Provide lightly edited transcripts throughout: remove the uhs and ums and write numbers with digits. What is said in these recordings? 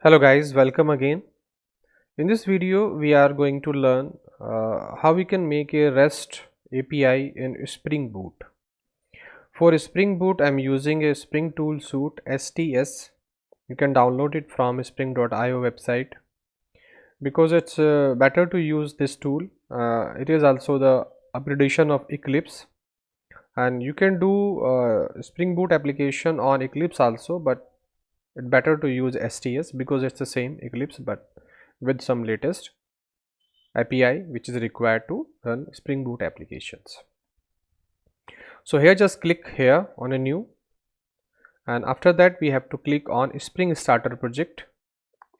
Hello guys, welcome again. In this video we are going to learn how we can make a REST API in Spring Boot. For Spring Boot I am using a Spring Tool Suite STS. You can download it from spring.io website because it's better to use this tool. It is also the upgradation of Eclipse, and you can do Spring Boot application on Eclipse also, but it's better to use STS because it's the same Eclipse but with some latest API which is required to run Spring Boot applications. So here just click here on a new, and after that we have to click on Spring Starter project.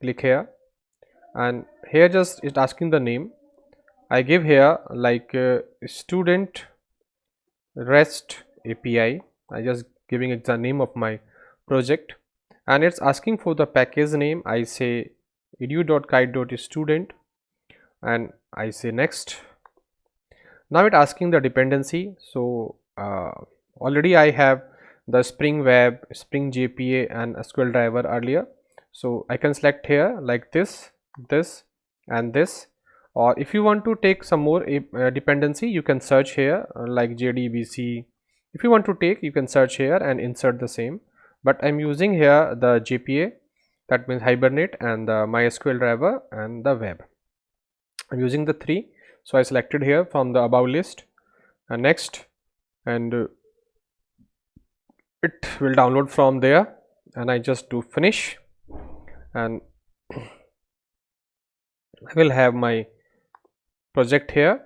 Click here, and here just it's asking the name. I give here like student REST API. I just giving it the name of my project, and it's asking for the package name. I say edu.kite.student and I say next. Now it asking the dependency. So already I have the Spring Web, Spring JPA and SQL driver earlier, so I can select here like this and this, or if you want to take some more dependency you can search here like JDBC. If you want to take, you can search here and insert the same, but I'm using here the JPA, that means Hibernate, and the MySQL driver and the web. I'm using the three, so I selected here from the above list and next, and it will download from there, and I just do finish, and I will have my project here,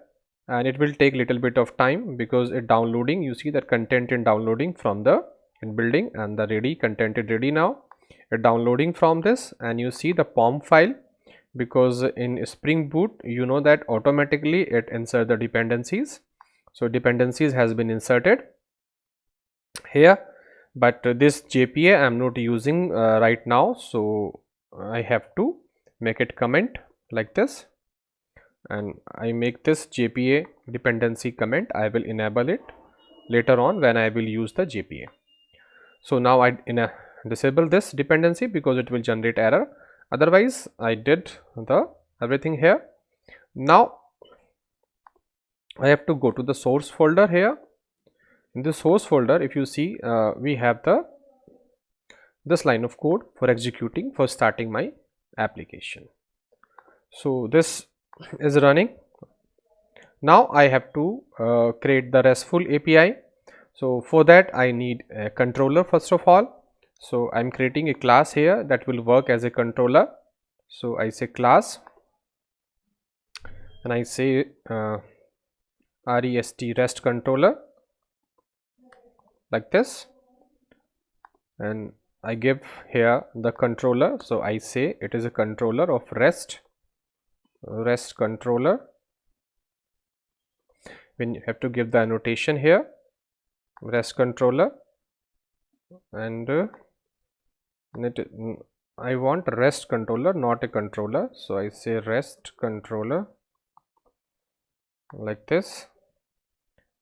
and it will take little bit of time because it downloading. You see that content in downloading from the in building, and the ready content is ready now. It downloading from this, and you see the POM file, because in Spring Boot you know that automatically it insert the dependencies. So dependencies has been inserted here, but this JPA I am not using right now, so I have to make it comment like this, and I make this JPA dependency comment. I will enable it later on when I will use the JPA. So now I disable this dependency because it will generate error. Otherwise I did the everything here. Now I have to go to the source folder here. In the source folder, if you see, we have this line of code for executing, for starting my application. So this is running. Now I have to create the RESTful API. So for that I need a controller first of all. So I'm creating a class here that will work as a controller. So I say class, and I say REST controller like this, and I give here the controller. So I say it is a controller of REST controller. When you have to give the annotation here, REST controller, and I want REST controller, not a controller. So I say REST controller like this,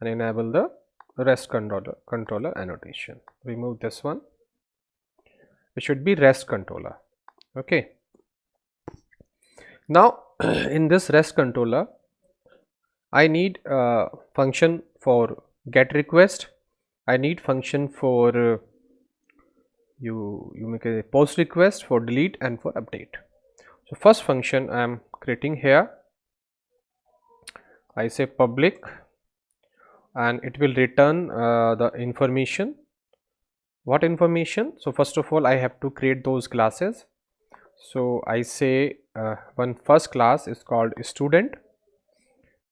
and enable the REST controller annotation. Remove this one. It should be REST controller. Okay. Now in this REST controller I need a function for get request. I need function for you make a post request, for delete and for update. So first function I am creating here, I say public, and it will return the information. What information? So first of all I have to create those classes. So I say one first class is called student,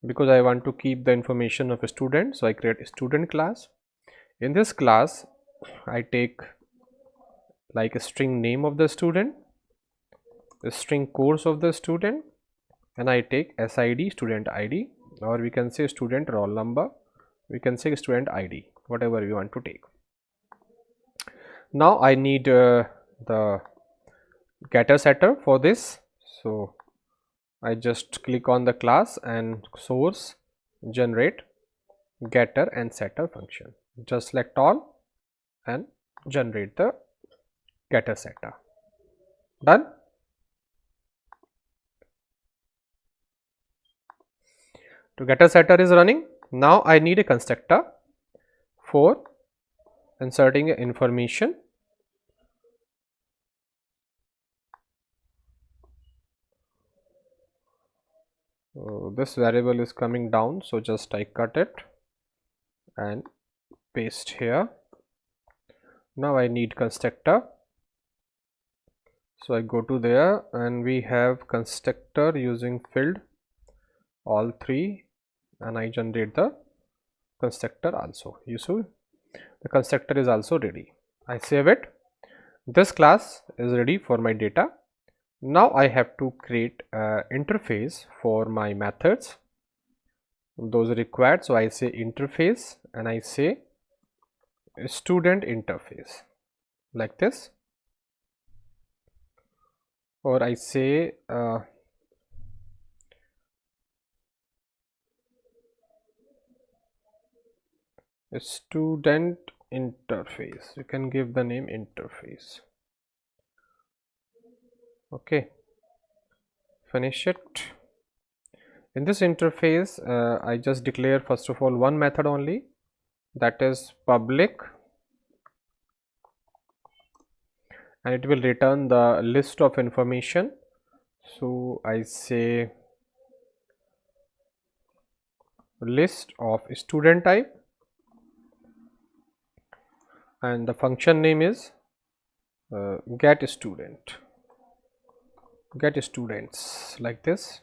because I want to keep the information of a student. So I create a student class. In this class I take like a string name of the student, a string course of the student, and I take SID, student ID, or we can say student roll number, we can say student ID, whatever we want to take. Now I need the getter setter for this. So I just click on the class and source, generate getter and setter function. Just select all and generate the getter setter. Done. to getter setter is running. Now I need a constructor for inserting information. This variable is coming down, so just I cut it and paste here. Now I need constructor, so I go to there and we have constructor using field all three, and I generate the constructor also. You see the constructor is also ready. I save it. This class is ready for my data. Now I have to create an interface for my methods, those required. So I say interface and I say student interface like this, or I say student interface. You can give the name interface. Okay, finish it. In this interface I just declare first of all one method only, that is public, and it will return the list of information. So I say list of student type, and the function name is get student, get students, like this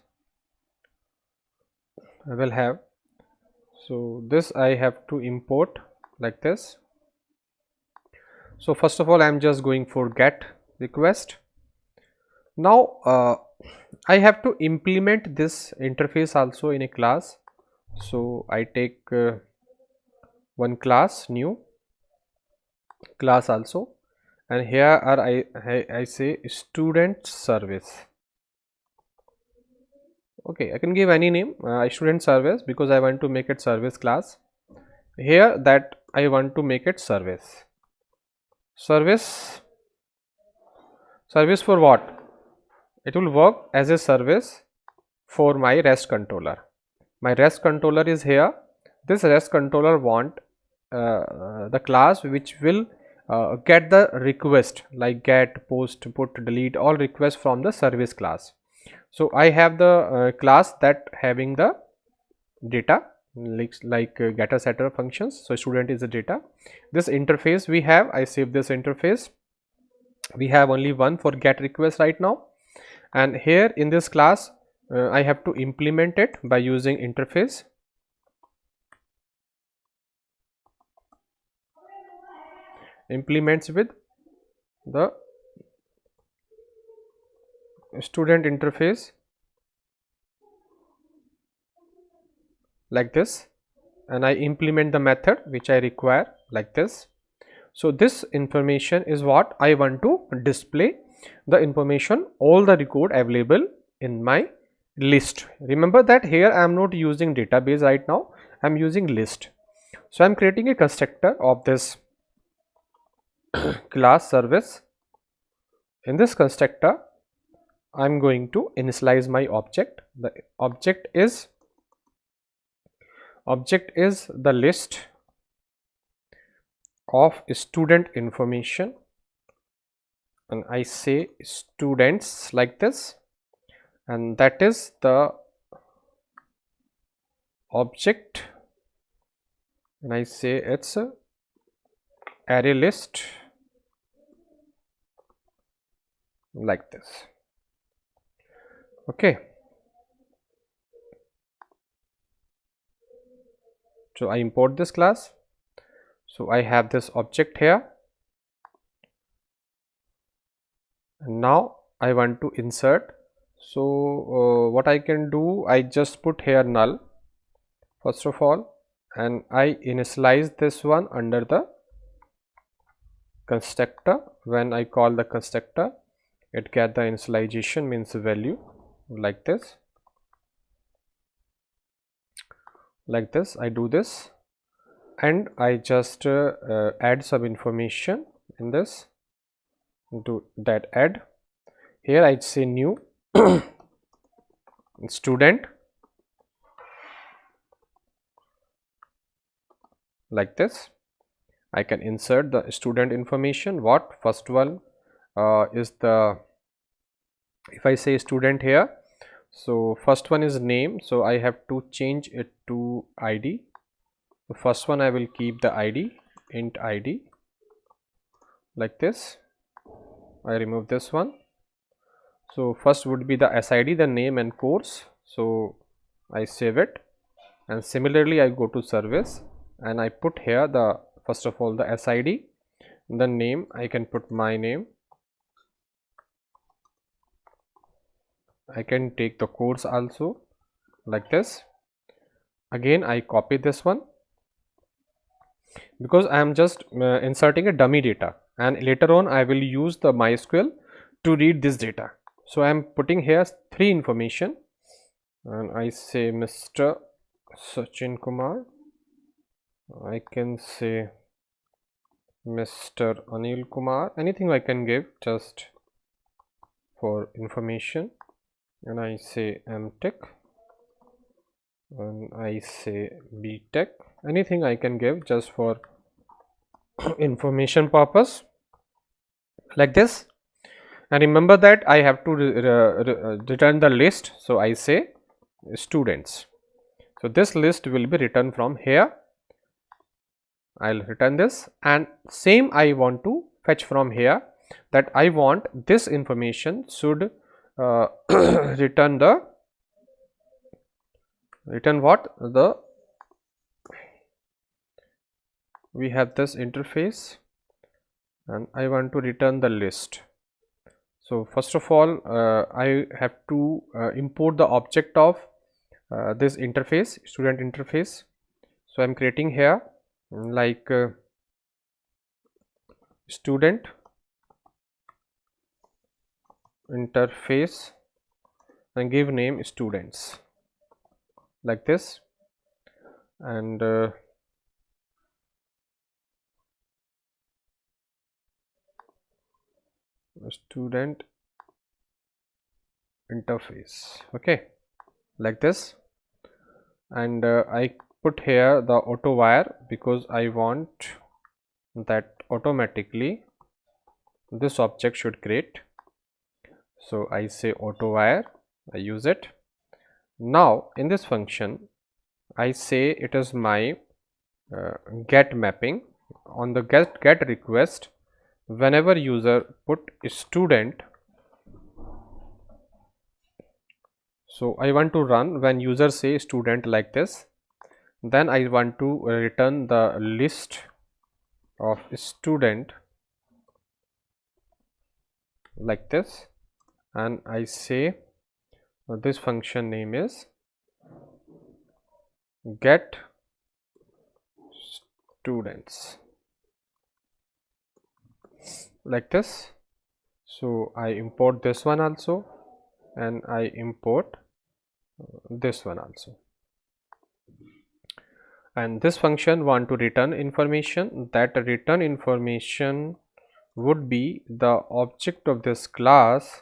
I will have. So this I have to import like this. So first of all I am just going for get request. Now I have to implement this interface also in a class. So I take one class, new class also, and here are I say student service. Okay, I can give any name, student service, because I want to make it service class. Here that I want to make it service. Service for what? It will work as a service for my REST controller. My REST controller is here. This REST controller want the class which will get the request like get, post, put, delete, all requests from the service class. So I have the class that having the data like getter setter functions. So student is the data. This interface we have, I save this interface. We have only one for get request right now, and here in this class I have to implement it by using interface. Implements with the student interface like this, and I implement the method which I require like this. So this information is what I want to display, the information, all the record available in my list. Remember that here I am not using database right now, I am using list. So I am creating a constructor of this class service. In this constructor I am going to initialize my object. The object is the list of student information, and I say students like this, and that is the object, and I say it's a ArrayList like this. Okay, so I import this class. So I have this object here, and now I want to insert. So what I can do, I just put here null first of all, and I initialize this one under the constructor. When I call the constructor, it get the initialization, means value like this. Like this I do this, and I just add some information in this, do that add. Here I say new student, like this. I can insert the student information. What first one is the, if I say student here, so first one is name, so I have to change it to ID. The first one I will keep the ID, int ID, like this. I remove this one. So first would be the SID, the name and course, so I save it, and similarly I go to service and I put here the, first of all, the SID, the name I can put my name, I can take the course also, like this. Again I copy this one because I am just inserting a dummy data, and later on I will use the MySQL to read this data. So I am putting here 3 information, and I say Mr. Sachin Kumar, I can say Mr. Anil Kumar, anything I can give just for information, and I say MTech, and I say BTech, anything I can give just for information purpose, like this. And remember that I have to return the list, so I say students. So this list will be written from here. I'll return this, and same I want to fetch from here, that I want this information should return what, the, we have this interface and I want to return the list. So first of all I have to import the object of this interface, student interface. So I'm creating here like student interface and give name students, like this. And student interface, okay, like this. And I put here the auto wire because I want that automatically this object should create. So I say auto wire, I use it. Now in this function I say it is my get mapping. On the get request, whenever user put student, so I want to run when user say student, like this, then I want to return the list of student, like this, and I say this function name is get students, like this. So I import this one also, and I import this one also, and this function want to return information. That return information would be the object of this class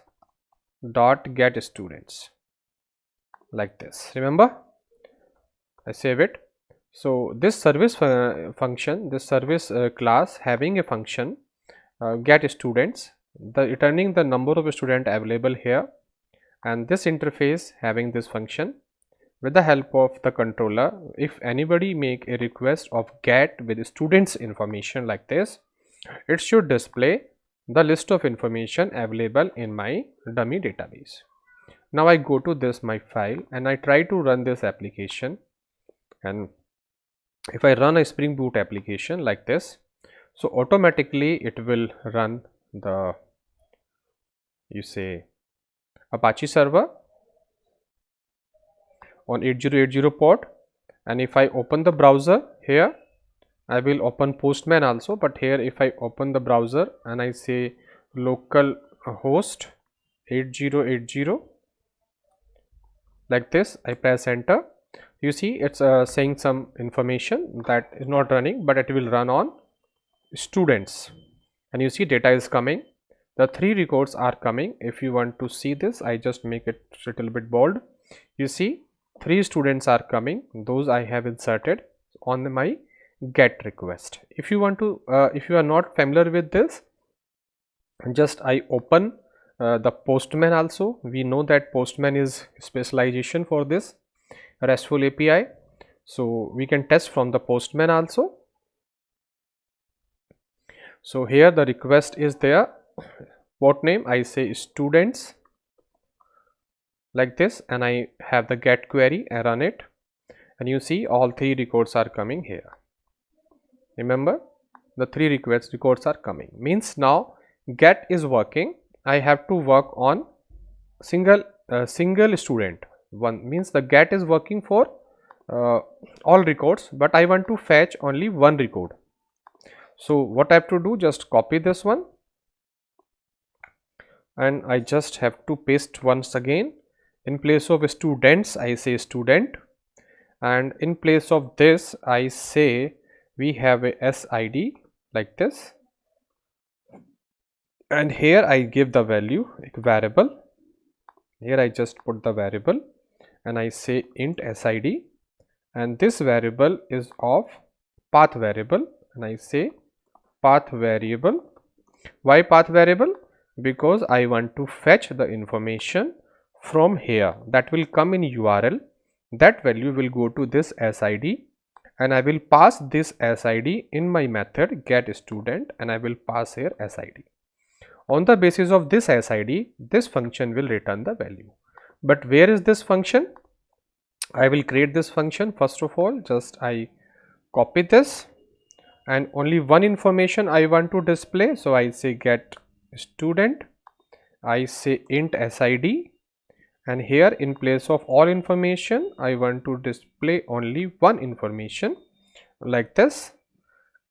dot get students, like this. Remember, I save it. So this service function, this service class having a function get students, the returning the number of student available here, and this interface having this function. With the help of the controller, if anybody make a request of get with students information, like this, it should display the list of information available in my dummy database. Now I go to this my file and I try to run this application, and if I run a Spring Boot application like this, so automatically it will run the, you say, Apache server on 8080 port. And if I open the browser here, I will open Postman also, but here if I open the browser and I say local host 8080, like this, I press enter, you see it's saying some information that is not running, but it will run on students, and you see data is coming, the 3 records are coming. If you want to see this, I just make it a little bit bold. You see 3 students are coming, those I have inserted on my get request. If you want to if you are not familiar with this, just I open the Postman. Also we know that Postman is specialization for this RESTful API, so we can test from the Postman also. So here the request is there, port name I say students, like this, and I have the get query and run it, and you see all 3 records are coming here. Remember, the 3 records are coming, means now get is working. I have to work on single student. One means the get is working for all records, but I want to fetch only one record. So what I have to do, just copy this one and I just have to paste once again. In place of students I say student, and in place of this I say we have a SID like this, and here I give the value variable. Here I just put the variable and I say int SID, and this variable is of path variable, and I say path variable. Why path variable? Because I want to fetch the information from here that will come in URL. That value will go to this SID, and I will pass this SID in my method get student, and I will pass here SID. On the basis of this SID, this function will return the value. But where is this function? I will create this function. First of all, just I copy this, and only one information I want to display. So I say get student, I say int SID, and here in place of all information I want to display only one information like this,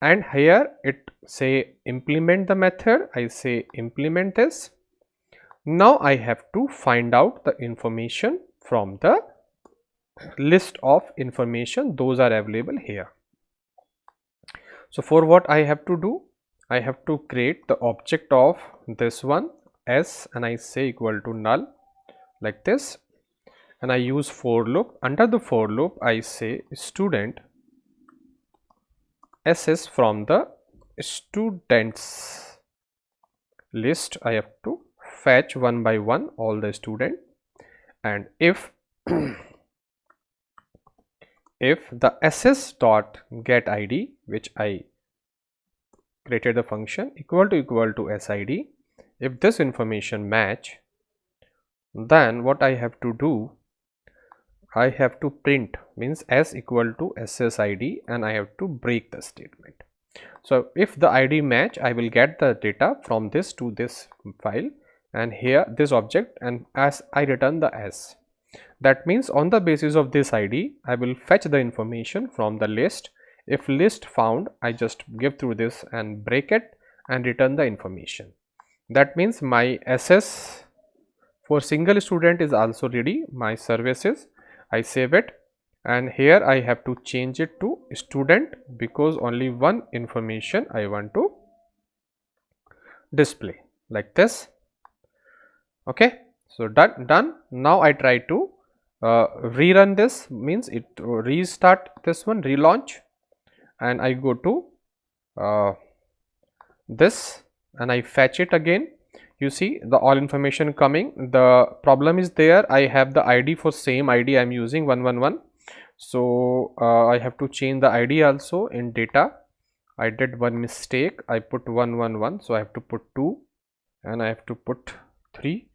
and here it say implement the method. I say implement this. Now I have to find out the information from the list of information, those are available here. So for what I have to do, I have to create the object of this one s, and I say equal to null like this, and I use for loop. Under the for loop I say student SS from the students list. I have to fetch one by one all the student, and if if the SS dot get ID, which I created the function equal to SID, if this information match, then what I have to do, I have to print, means s equal to SSID, and I have to break the statement. So if the ID match, I will get the data from this to this file, and here this object, and as I return the s. That means on the basis of this ID, I will fetch the information from the list. If list found, I just give through this and break it and return the information. That means my SS for single student is also ready, my services. I save it, and here I have to change it to student because only one information I want to display like this. Okay, so done. Now I try to rerun this, means it restart this one, relaunch, and I go to this and I fetch it again. You see the all information coming. The problem is there, I have the ID for same ID I am using 111, so I have to change the ID also in data. I did one mistake, I put 111, so I have to put 2 and I have to put 3.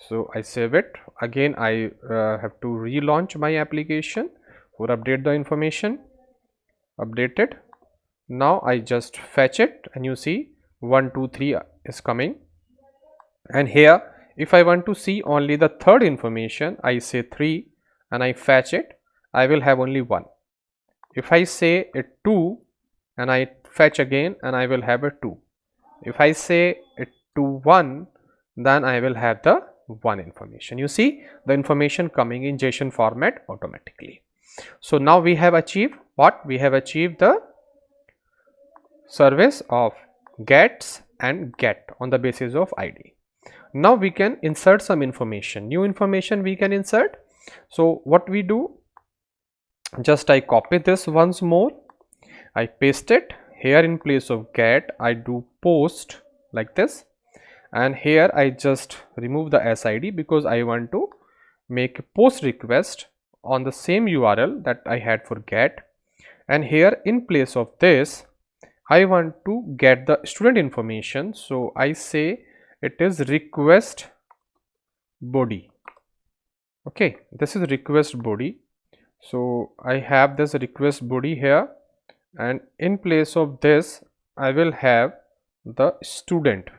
So I save it again. I have to relaunch my application for update the information. Updated. Now I just fetch it, and you see 1 2 3 is coming, and here if I want to see only the third information, I say 3 and I fetch it, I will have only 1. If I say it 2 and I fetch again, and I will have a 2. If I say it to 1, then I will have the 1 information. You see the information coming in JSON format automatically. So now we have achieved what? We have achieved the service of gets and get on the basis of ID. Now we can insert some information, new information we can insert. So what we do, just I copy this once more, I paste it here. In place of get, I do post like this, and here I just remove the SID because I want to make a post request on the same URL that I had for get. And here in place of this, I want to get the student information, so I say it is request body. Okay, this is request body. So I have this request body here, and in place of this I will have the student.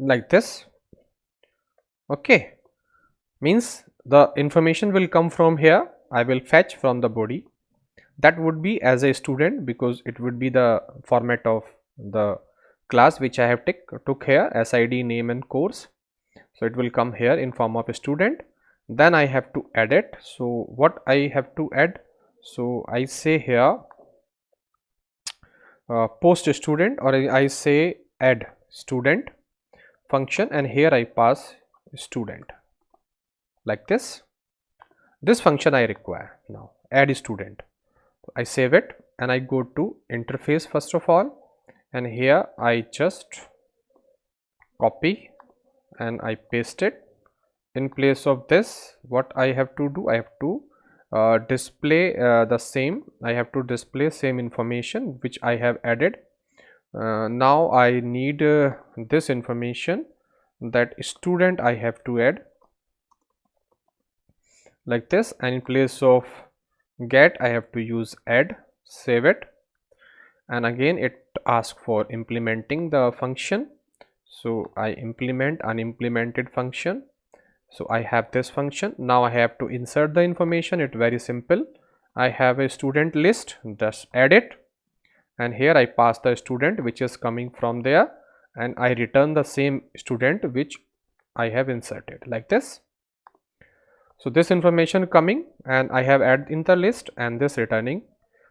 Like this. Okay, means the information will come from here. I will fetch from the body. That would be as a student because it would be the format of the class which I have took here, SID, name and course. So it will come here in form of a student. Then I have to add it. So what I have to add? So I say here post student, or I say add student function, and here I pass student like this. This function I require now, add student. I save it and I go to interface first of all, and here I just copy and I paste it. In place of this, what I have to do, I have to display the same. I have to display same information which I have added. Now I need this information, that student I have to add like this, and in place of get I have to use add. Save it, and again it asks for implementing the function. So I implement unimplemented function. So I have this function. Now I have to insert the information. It's very simple. I have a student list, just add it, and here I pass the student which is coming from there, and I return the same student which I have inserted like this. So this information coming, and I have add in the list, and this returning.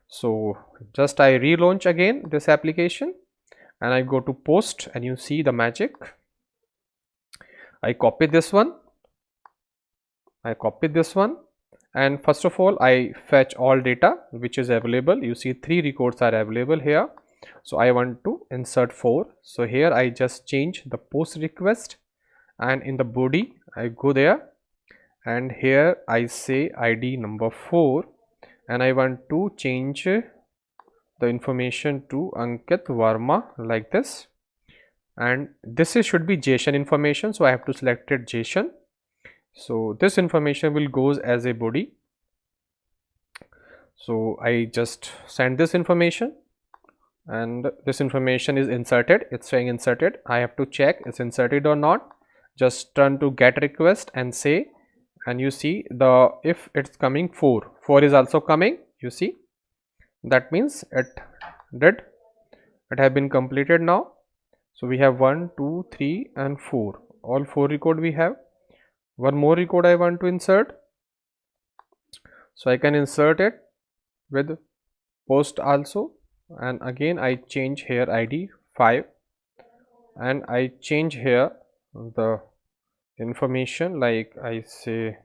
So just I relaunch again this application, and I go to post, and you see the magic. I copy this one, and first of all I fetch all data which is available. You see 3 records are available here. So I want to insert 4. So here I just change the post request, and in the body I go there, and here I say ID number 4, and I want to change the information to Ankit Verma like this, and this should be JSON information, so I have to select it JSON. So this information will goes as a body. So I just send this information, and this information is inserted. It's saying inserted. I have to check it's inserted or not. Just turn to get request and say, and you see the if it's coming 4 is also coming. You see that means it have been completed now. So we have 1 2 3 and 4, all 4 record we have. One more record I want to insert, so I can insert it with post also, and again I change here ID 5, and I change here the information, like I say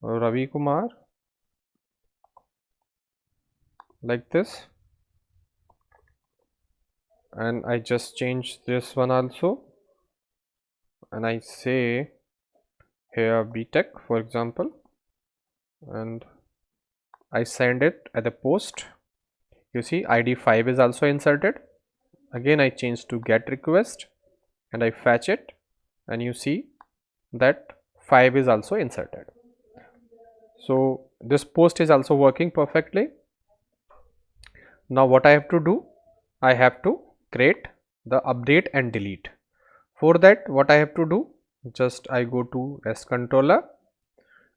Ravi Kumar like this, and I just change this one also, and I say here BTech for example, and I send it at the post. You see ID 5 is also inserted. Again I change to get request, and I fetch it, and you see that 5 is also inserted. So this post is also working perfectly. Now what I have to do, I have to create the update and delete. For that, what I have to do, just I go to REST controller,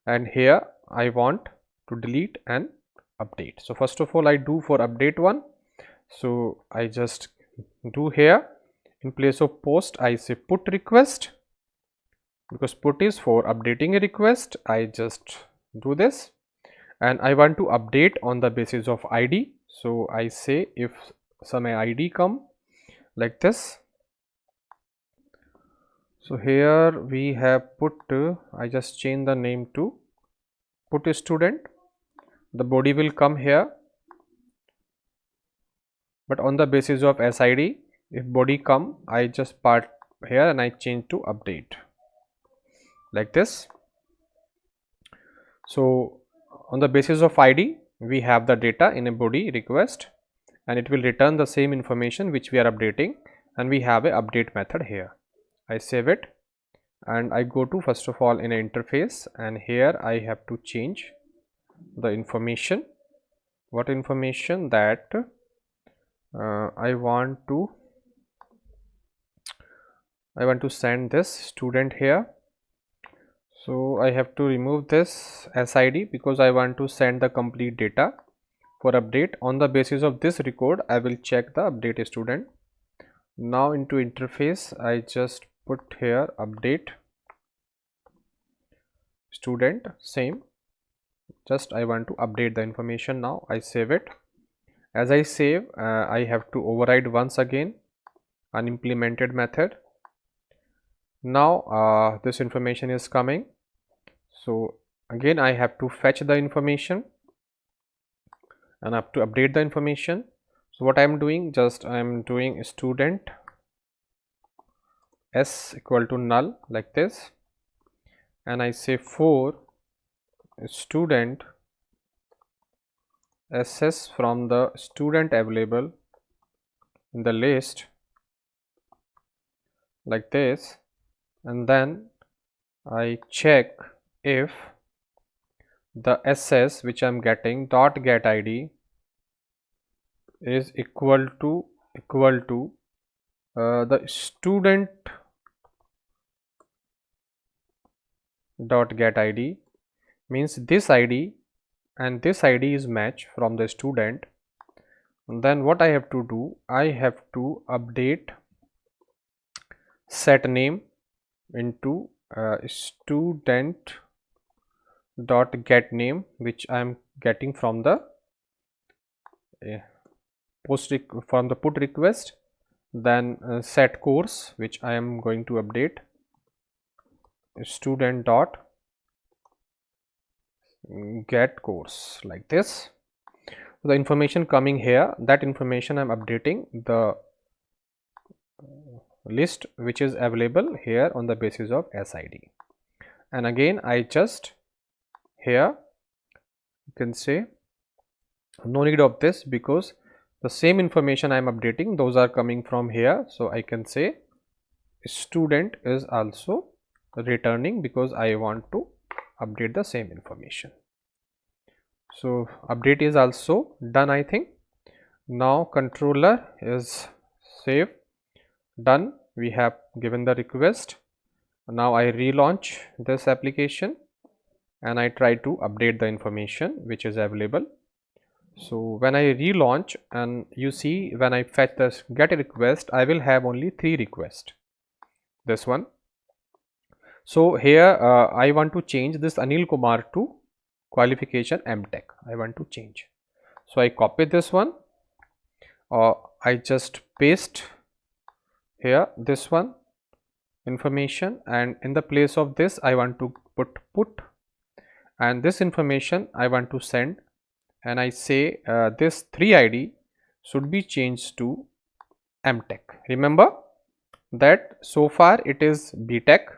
and here I want to delete and update. So first of all I do for update one. So I just do here, in place of post I say put request, because put is for updating a request. I just do this, and I want to update on the basis of ID. So I say if some ID come like this, So here we have put, I just change the name to put student. The body will come here, but on the basis of SID, if body come, I just part here and I change to update like this. So on the basis of ID, we have the data in a body request and it will return the same information which we are updating, and we have a update method here. I save it and I go to first of all in an interface, and here I have to change the information. What information? That I want to send this student here. So I have to remove this SID because I want to send the complete data for update. On the basis of this record, I will check the update student. Now into interface, I just put here update student, same. Just I want to update the information. Now I save it. As I save, I have to override once again unimplemented method. Now this information is coming, so again I have to fetch the information and I have to update the information. So what I am doing, just I am doing student s equal to null like this, and I say for student ss from the student available in the list like this, and then I check if the ss which I am getting dot get id is equal to the student dot get id, means this id and this id is match from the student. And then what I have to do, I have to update set name into student dot get name, which I am getting from the put request. Then set course, which I am going to update student dot get course like this. The information coming here, that information I am updating the list which is available here on the basis of SID. And again I just here you can say no need of this because the same information I am updating, those are coming from here. So I can say student is also returning because I want to update the same information. So update is also done, I think. Now controller is saved, done. We have given the request. Now I relaunch this application and I try to update the information which is available. So when I relaunch, and you see when I fetch this get request, I will have only 3 requests, this one. So here I want to change this Anil Kumar to qualification MTech. I want to change. So I copy this one, I just paste here this one information, and in the place of this I want to put and this information I want to send, and I say this 3 ID should be changed to MTech. Remember that so far it is BTech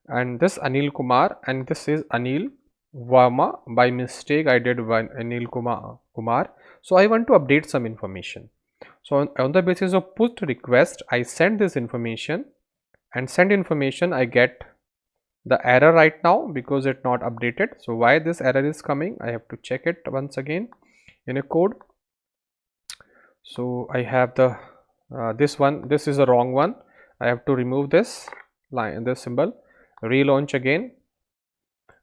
and this Anil Kumar and this is Anil Verma. By mistake I did one Anil Kumar. So I want to update some information. So on the basis of put request, I send this information, and send information I get the error right now because it's not updated. So why this error is coming, I have to check it once again in a code. So I have the this one, this is a wrong one. I have to remove this line, this symbol, relaunch again,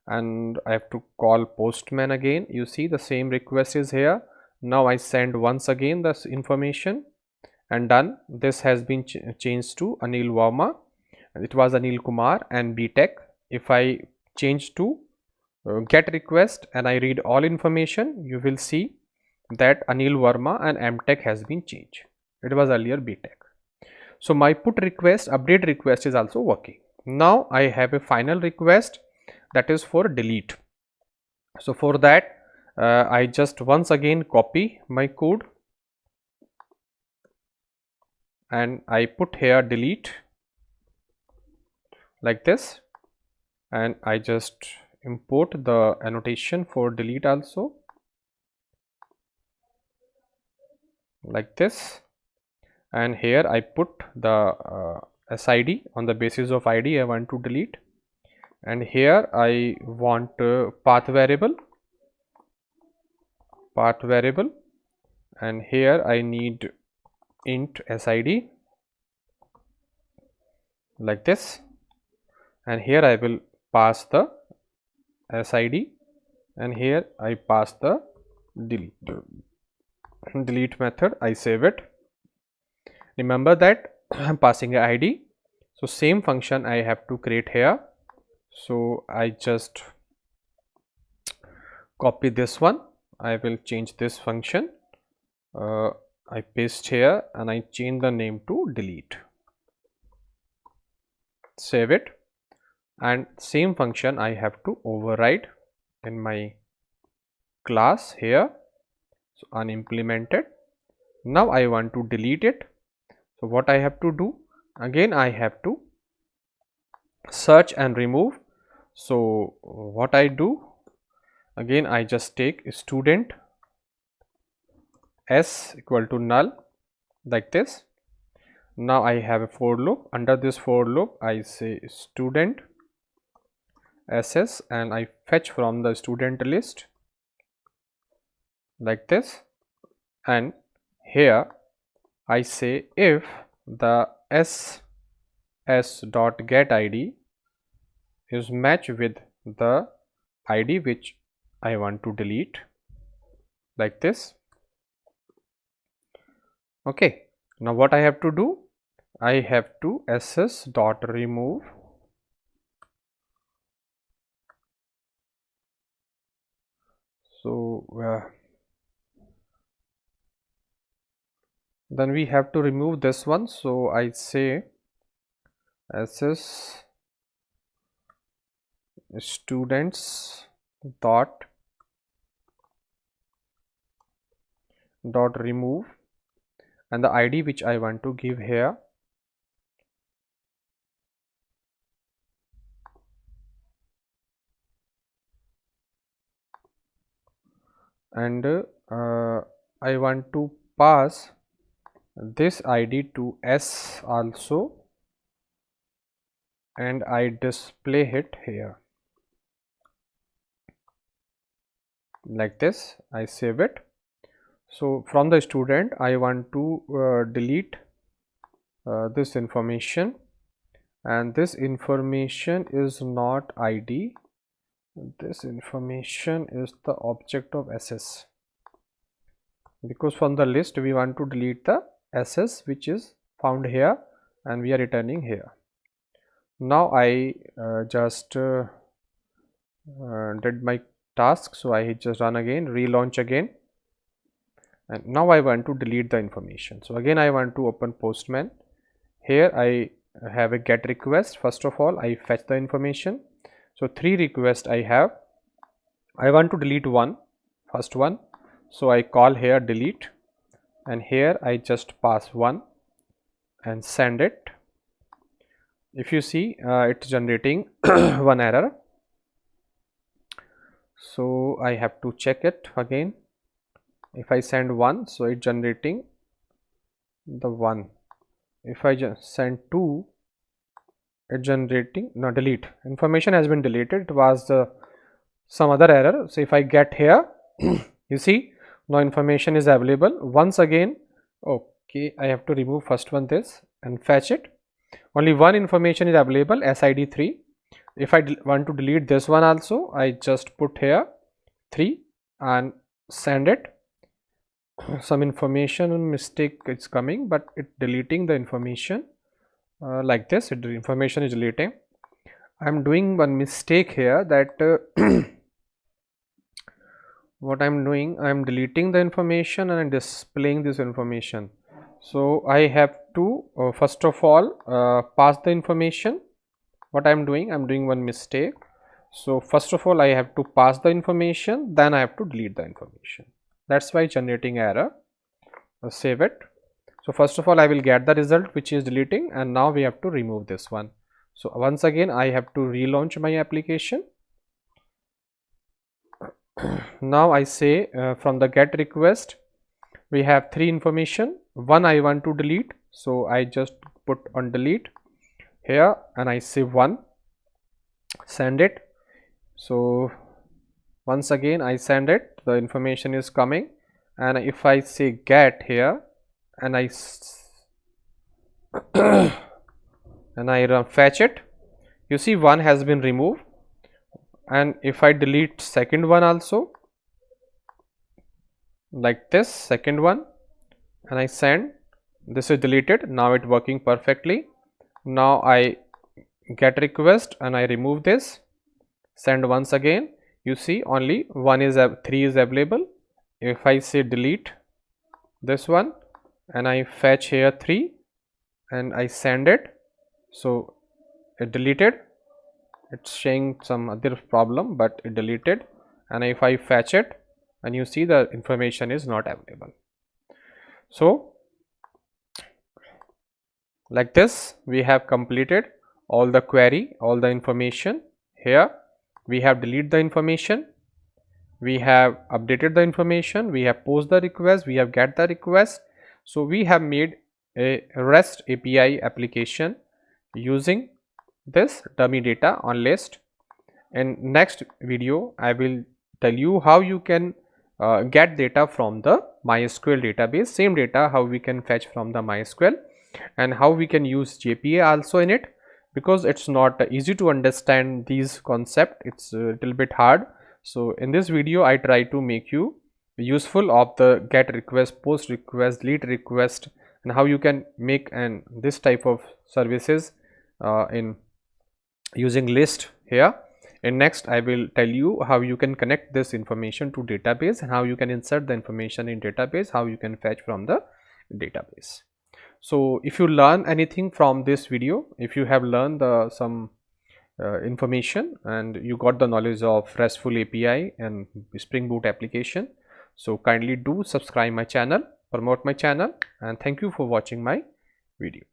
and I have to call postman again. You see the same request is here. Now I send once again this information, and done. This has been changed to Anil Verma. It was Anil Kumar and BTech. If I change to get request and I read all information, you will see that Anil Verma and MTech has been changed. It was earlier BTech. So my put request, update request is also working. Now I have a final request that is for delete. So for that I just once again copy my code and I put here delete like this, and I just import the annotation for delete also like this, and here I put the SID on the basis of ID I want to delete, and here I want path variable, and here I need int SID like this, and here I will pass the SID, and here I pass the delete method. I save it. Remember that I'm passing a ID, so same function I have to create here. So I just copy this one, I will change this function, I paste here and I change the name to delete, save it, and same function I have to override in my class here, so unimplemented. Now I want to delete it. So what I have to do, again I have to search and remove. So what I do, again I just take student s equal to null like this. Now I have a for loop. Under this for loop I say student ss and I fetch from the student list like this, and here I say if the ss dot get id is matched with the id which I want to delete like this. Okay, now what I have to do, I have to ss dot remove then we have to remove this one. So I say ss students dot remove, and the id which I want to give here, and I want to pass this id to s also, and I display it here like this. I save it. So from the student I want to delete this information, and this information is not id, this information is the object of ss, because from the list we want to delete the ss which is found here and we are returning here. Now I just did my task, so I just run again, relaunch again, and now I want to delete the information. So again I want to open Postman. Here I have a get request. First of all I fetch the information. So 3 requests I have. I want to delete one, first one, so I call here delete, and here I just pass 1 and send it. If you see it's generating one error, so I have to check it again. If I send 1, so it's generating the 1. If I just send 2, it's generating no delete. Information has been deleted. It was some other error. So if I get here, you see now information is available. Once again, okay, I have to remove first one this and fetch it. Only one information is available, SID 3. If I want to delete this one also, I just put here 3 and send it. Some information mistake is coming, but it deleting the information like this. The information is deleting. I am doing one mistake here, that what I am doing, I am deleting the information and displaying this information. So I have to first of all pass the information. What I'm doing one mistake. So first of all I have to pass the information, then I have to delete the information. That's why generating error. Save it. So first of all I will get the result which is deleting, and now we have to remove this one. So once again I have to relaunch my application. Now I say from the get request we have three information. One I want to delete, so I just put on delete here and I say 1, send it. So once again I send it, the information is coming, and if I say get here and I and I run fetch it, you see 1 has been removed. And if I delete second one also, like this, second one, and I send, this is deleted. Now it working perfectly. Now I get request and I remove this, send once again. You see only 3 is available. If I say delete this one and I fetch here 3 and I send it, so it deleted. It's showing some other problem, but it deleted. And if I fetch it, and you see the information is not available. So like this we have completed all the query, all the information. Here we have deleted the information, we have updated the information, we have post the request, we have get the request. So we have made a REST API application using this dummy data on list. In next video I will tell you how you can get data from the MySQL database, same data how we can fetch from the MySQL, and how we can use JPA also in it, because it's not easy to understand these concept, it's a little bit hard. So in this video I try to make you useful of the get request, post request, delete request, and how you can make this type of services in using list here. And next I will tell you how you can connect this information to database and how you can insert the information in database, how you can fetch from the database. So if you learn anything from this video, if you have learned some information and you got the knowledge of RESTful API and Spring Boot application, so kindly do subscribe my channel, promote my channel, and thank you for watching my video.